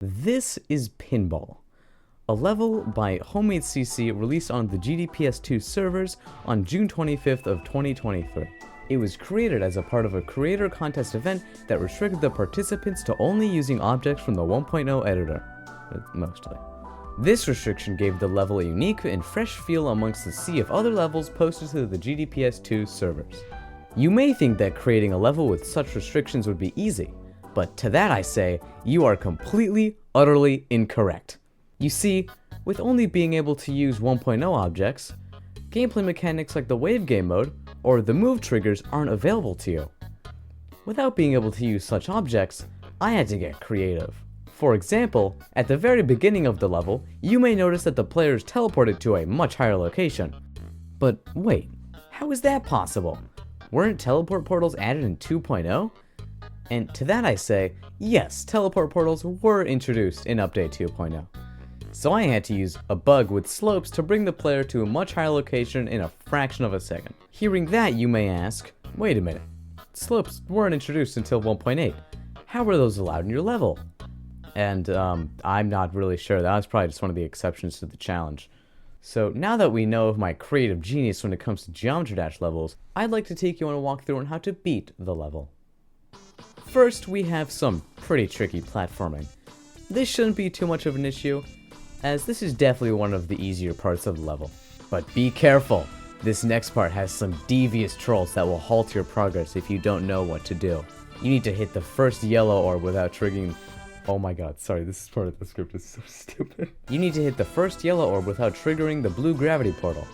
This is Pinball, a level by Homemade CC released on the GDPS 2 servers on June 25th of 2023. It was created as a part of a creator contest event that restricted the participants to only using objects from the 1.0 editor, mostly. This restriction gave the level a unique and fresh feel amongst the sea of other levels posted to the GDPS 2 servers. You may think that creating a level with such restrictions would be easy, but to that I say, you are completely, utterly incorrect. You see, with only being able to use 1.0 objects, gameplay mechanics like the wave game mode or the move triggers aren't available to you. Without being able to use such objects, I had to get creative. For example, at the very beginning of the level, you may notice that the player is teleported to a much higher location. But wait, how is that possible? Weren't teleport portals added in 2.0? And to that I say, yes, teleport portals were introduced in Update 2.0. So I had to use a bug with slopes to bring the player to a much higher location in a fraction of a second. Hearing that, you may ask, wait a minute, slopes weren't introduced until 1.8. How were those allowed in your level? And I'm not really sure. That was probably just one of the exceptions to the challenge. So now that we know of my creative genius when it comes to Geometry Dash levels, I'd like to take you on a walkthrough on how to beat the level. First, we have some pretty tricky platforming. This shouldn't be too much of an issue, as this is definitely one of the easier parts of the level. But be careful! This next part has some devious trolls that will halt your progress if you don't know what to do. You need to hit the first yellow orb without triggering... Oh my god, sorry, this is part of the script, it's so stupid. You need to hit the first yellow orb without triggering the blue gravity portal,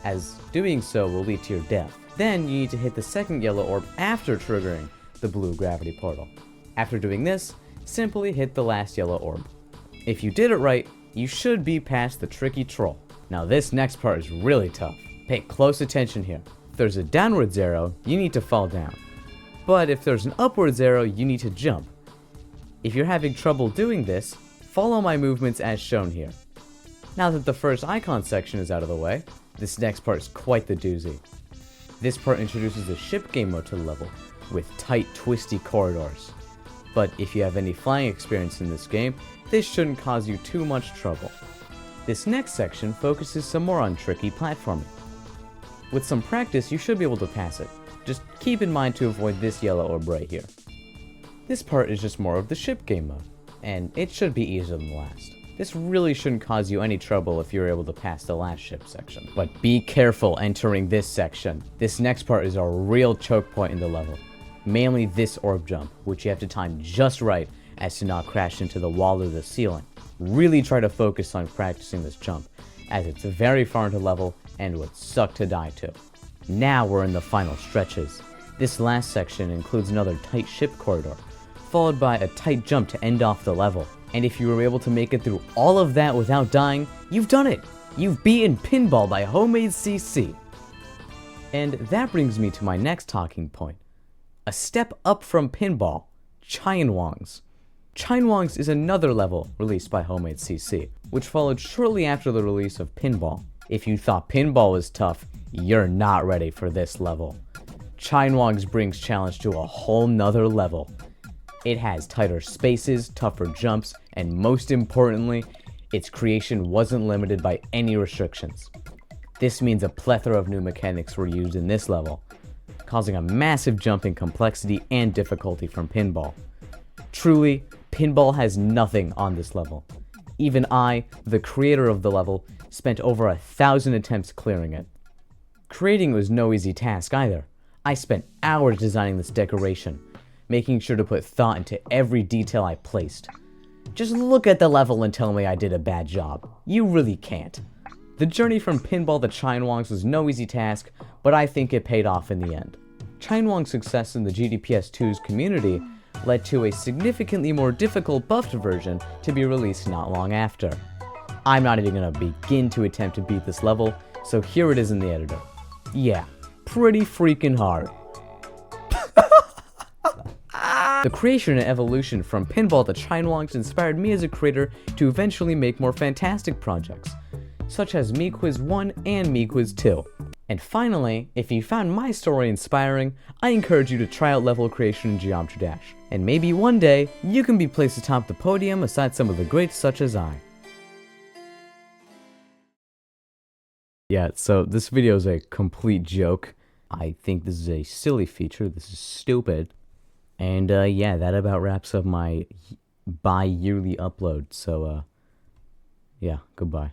as doing so will lead to your death. Then you need to hit the second yellow orb after triggering the blue gravity portal. After doing this, simply hit the last yellow orb. If you did it right, you should be past the tricky troll. Now this next part is really tough. Pay close attention here. If there's a downwards arrow, you need to fall down. But if there's an upwards arrow, you need to jump. If you're having trouble doing this, follow my movements as shown here. Now that the first icon section is out of the way, this next part is quite the doozy. This part introduces the ship game mode to the level, with tight, twisty corridors. But if you have any flying experience in this game, this shouldn't cause you too much trouble. This next section focuses some more on tricky platforming. With some practice, you should be able to pass it. Just keep in mind to avoid this yellow orb right here. This part is just more of the ship game mode, and it should be easier than the last. This really shouldn't cause you any trouble if you're able to pass the last ship section. But be careful entering this section. This next part is a real choke point in the level. Mainly this orb jump, which you have to time just right as to not crash into the wall or the ceiling. Really try to focus on practicing this jump, as it's very far into level and would suck to die to. Now we're in the final stretches. This last section includes another tight ship corridor, followed by a tight jump to end off the level. And if you were able to make it through all of that without dying, you've done it! You've beaten Pinball by Homemade CC! And that brings me to my next talking point. A step up from Pinball, Chienwongs. Chienwongs is another level released by Homemade CC, which followed shortly after the release of Pinball. If you thought Pinball was tough, you're not ready for this level. Chienwongs brings challenge to a whole nother level. It has tighter spaces, tougher jumps, and most importantly, its creation wasn't limited by any restrictions. This means a plethora of new mechanics were used in this level, causing a massive jump in complexity and difficulty from Pinball. Truly, Pinball has nothing on this level. Even I, the creator of the level, spent over 1,000 attempts clearing it. Creating was no easy task either. I spent hours designing this decoration, making sure to put thought into every detail I placed. Just look at the level and tell me I did a bad job. You really can't. The journey from Pinball to Chienwongs was no easy task, but I think it paid off in the end. Chienwong's success in the GDPS 2's community led to a significantly more difficult buffed version to be released not long after. I'm not even gonna begin to attempt to beat this level, so here it is in the editor. Yeah, pretty freaking hard. The creation and evolution from Pinball to Chienwongs inspired me as a creator to eventually make more fantastic projects, such as MeQuiz 1 and MeQuiz 2. And finally, if you found my story inspiring, I encourage you to try out level creation in Geometry Dash. And maybe one day, you can be placed atop the podium aside some of the greats such as I. Yeah, so this video is a complete joke. I think this is a silly feature. This is stupid. And yeah, that about wraps up my bi-yearly upload. So yeah, goodbye.